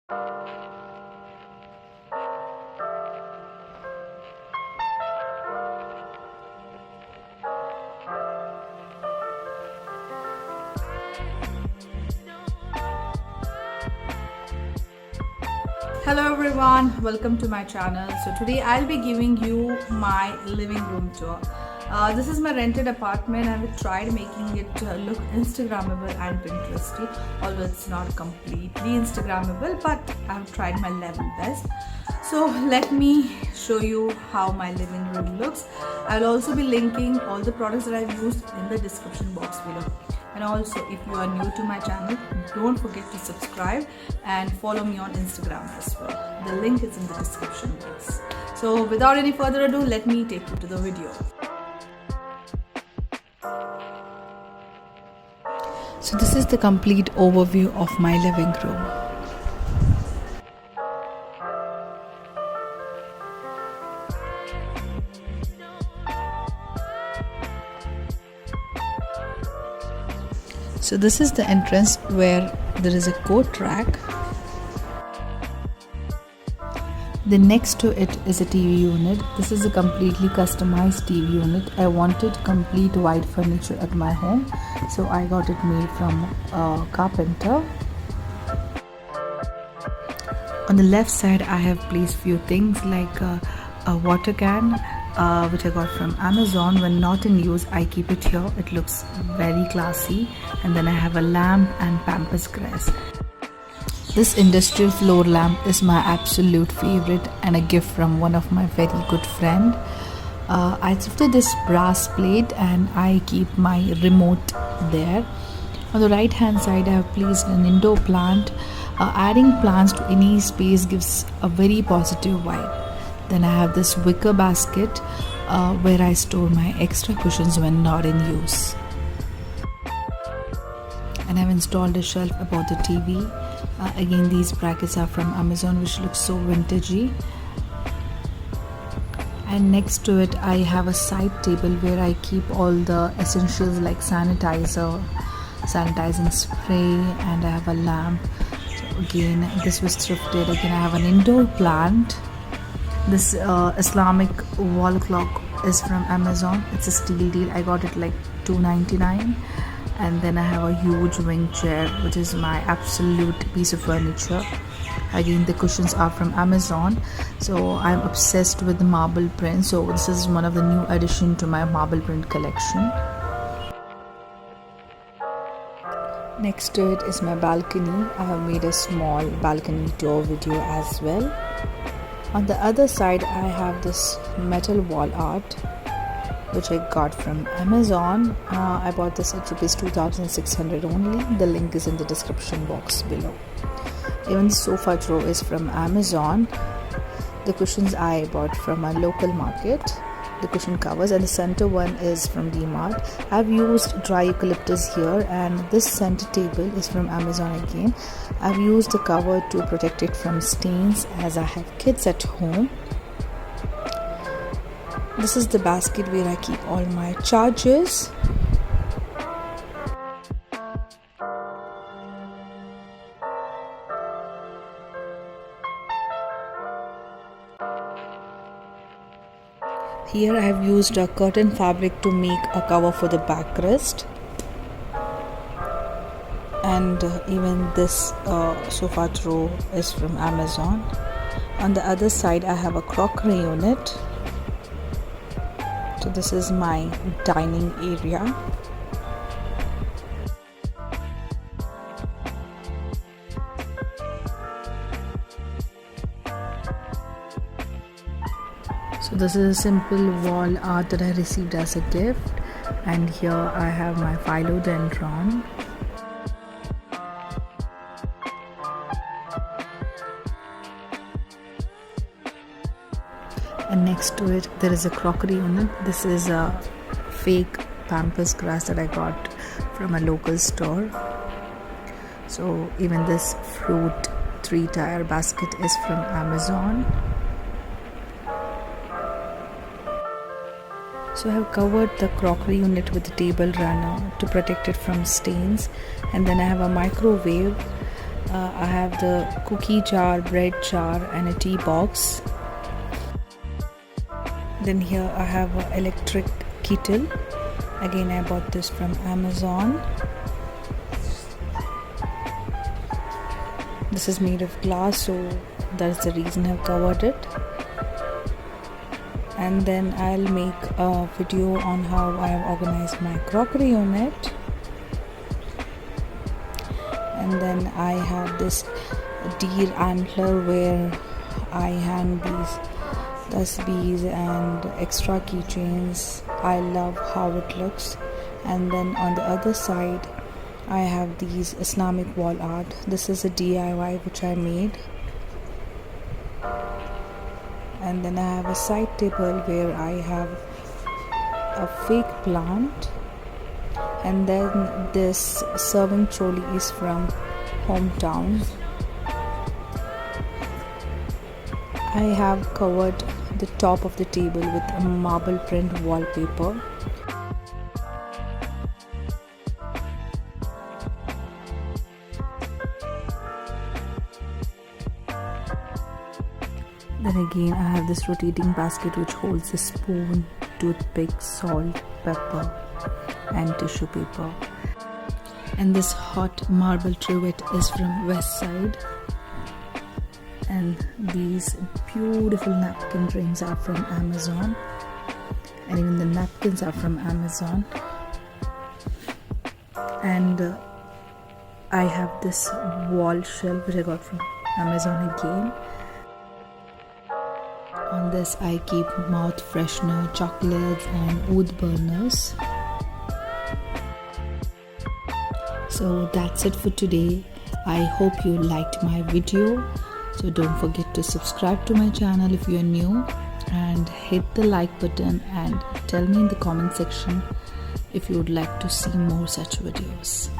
Hello everyone, welcome to my channel. So today I'll be giving you my living room tour. This is my rented apartment and we tried making it look Instagrammable and Pinteresty, although it's not completely Instagrammable, but I've tried my level best. So let me show you how my living room looks. I'll also be linking all the products that I've used in the description box below. And also, if you are new to my channel, don't forget to subscribe and follow me on Instagram as well. The link is in the description box. So without any further ado, let me take you to the video. So this is the complete overview of my living room. So this is the entrance where there is a coat rack. Then next to it is a TV unit. This is a completely customized TV unit. I wanted complete white furniture at my home, so I got it made from a carpenter. On the left side I have placed few things like a water can, which I got from Amazon. When not in use, I keep it here. It looks very classy. And then I have a lamp and Pampass grass. This industrial floor lamp is my absolute favorite and a gift from one of my very good friend. I thrifted this brass plate and I keep my remote there. On the right hand side I have placed an indoor plant. Adding plants to any space gives a very positive vibe. Then I have this wicker basket where I store my extra cushions when not in use. And I've installed a shelf above the TV. Again, these brackets are from Amazon, which looks so vintagey. And next to it I have a side table where I keep all the essentials like sanitizer, sanitizing spray, and I have a lamp. So again, this was thrifted. Again, I have an indoor plant. This Islamic wall clock is from Amazon. It's a steal deal. I got it like $2.99. And then I have a huge wing chair, which is my absolute piece of furniture. Again, the cushions are from Amazon. So I'm obsessed with the marble print. So this is one of the new addition to my marble print collection. Next to it is my balcony. I have made a small balcony tour video as well. On the other side I have this metal wall art which I got from Amazon. I bought this at rupees 2,600 only. The link is in the description box below. Even the sofa throw is from Amazon. The cushions I bought from a local market. The cushion covers, and the center one is from DMart. I've used dry eucalyptus here, and this center table is from Amazon again. I've used the cover to protect it from stains as I have kids at home. This is the basket where I keep all my chargers. Here I have used a curtain fabric to make a cover for the backrest. And even this sofa throw is from Amazon. On the other side I have a crockery unit. So this is my dining area. So this is a simple wall art that I received as a gift, and here I have my philodendron. And next to it there is a crockery unit. This is a fake Pampass grass that I got from a local store. So even this fruit 3-tier basket is from Amazon. So I have covered the crockery unit with a table runner to protect it from stains, and then I have a microwave I have the cookie jar, bread jar and a tea box. Then here I have an electric kettle. Again, I bought this from Amazon. This is made of glass, so that's the reason I've covered it. And then I'll make a video on how I have organized my crockery unit. And then I have this deer antler where I hang these tasbees and extra keychains. I love how it looks. And then on the other side I have these Islamic wall art. This is a DIY which I made. And then I have a side table where I have a fake plant. And then this serving trolley is from hometown. I have covered the top of the table with a marble print wallpaper. Then again I have this rotating basket which holds a spoon, toothpick, salt, pepper and tissue paper. And this hot marble trivet is from West Side. And these beautiful napkin rings are from Amazon. And even the napkins are from Amazon. And I have this wall shelf which I got from Amazon again. On this I keep mouth freshener, chocolates and oud burners. So that's it for today. I hope you liked my video. So don't forget to subscribe to my channel if you are new, and hit the like button and tell me in the comment section if you would like to see more such videos.